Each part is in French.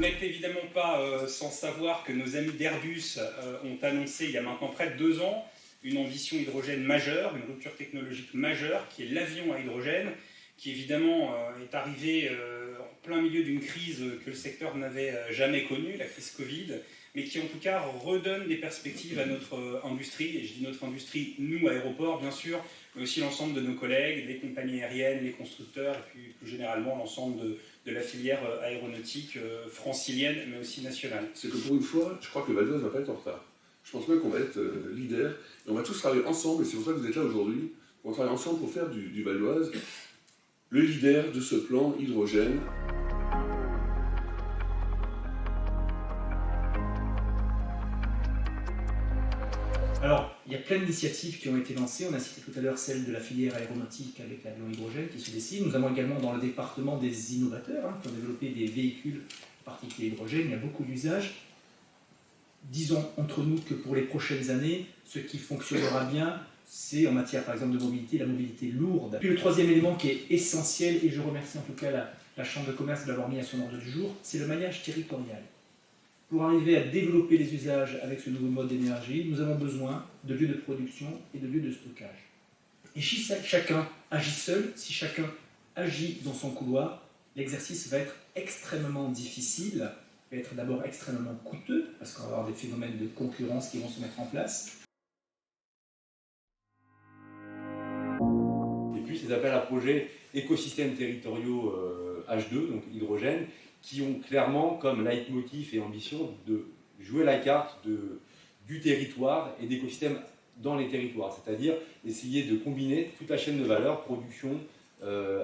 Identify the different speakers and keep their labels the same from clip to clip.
Speaker 1: n'êtes évidemment pas sans savoir que nos amis d'Airbus ont annoncé il y a maintenant près de 2 ans une ambition hydrogène majeure, une rupture technologique majeure, qui est l'avion à hydrogène, qui évidemment est arrivé en plein milieu d'une crise que le secteur n'avait jamais connue, la crise Covid, mais qui en tout cas redonne des perspectives à notre industrie, et je dis notre industrie, nous, aéroports bien sûr, mais aussi l'ensemble de nos collègues, les compagnies aériennes, les constructeurs, et puis plus généralement l'ensemble de la filière aéronautique francilienne, mais aussi nationale.
Speaker 2: C'est que pour une fois, je crois que le Val d'Oise ne va pas être en retard. Je pense même qu'on va être leader, et on va tous travailler ensemble, et c'est pour ça que vous êtes là aujourd'hui, on va travailler ensemble pour faire du Val d'Oise le leader de ce plan hydrogène.
Speaker 3: Alors, il y a plein d'initiatives qui ont été lancées. On a cité tout à l'heure celle de la filière aéronautique avec l'avion hydrogène qui se dessine. Nous avons également dans le département des innovateurs qui ont développé des véhicules particuliers hydrogène. Il y a beaucoup d'usages. Disons entre nous que pour les prochaines années, ce qui fonctionnera bien, c'est en matière par exemple de mobilité, la mobilité lourde. Puis le troisième élément qui est essentiel, et je remercie en tout cas la Chambre de commerce de l'avoir mis à son ordre du jour, c'est le maillage territorial. Pour arriver à développer les usages avec ce nouveau mode d'énergie, nous avons besoin de lieux de production et de lieux de stockage. Et si chacun agit seul, si chacun agit dans son couloir, l'exercice va être extrêmement difficile, va être d'abord extrêmement coûteux, parce qu'on va avoir des phénomènes de concurrence qui vont se mettre en place.
Speaker 4: Et puis ces appels à projets écosystèmes territoriaux H2, donc hydrogène, qui ont clairement comme leitmotiv et ambition de jouer la carte du territoire et d'écosystèmes dans les territoires, c'est-à-dire essayer de combiner toute la chaîne de valeur, production,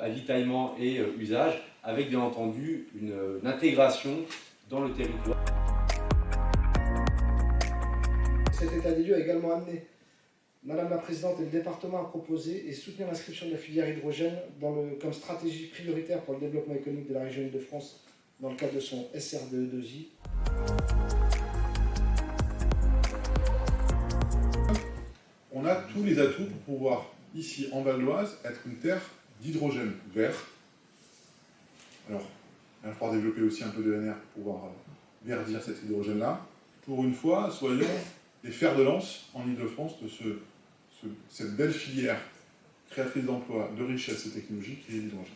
Speaker 4: avitaillement et usage, avec bien entendu une intégration dans le territoire.
Speaker 5: Cet état des lieux a également amené Madame la Présidente et le département à proposer et soutenir l'inscription de la filière hydrogène comme stratégie prioritaire pour le développement économique de la région Île-de-France dans le cadre de son SRDE2I.
Speaker 6: On a tous les atouts pour pouvoir, ici en Val d'Oise, être une terre d'hydrogène vert. Alors, il va falloir développer aussi un peu de l'ENR pour pouvoir verdir cet hydrogène-là. Pour une fois, soyons les fers de lance en Île-de-France de cette belle filière créatrice d'emplois, de richesses et technologies qui est l'hydrogène.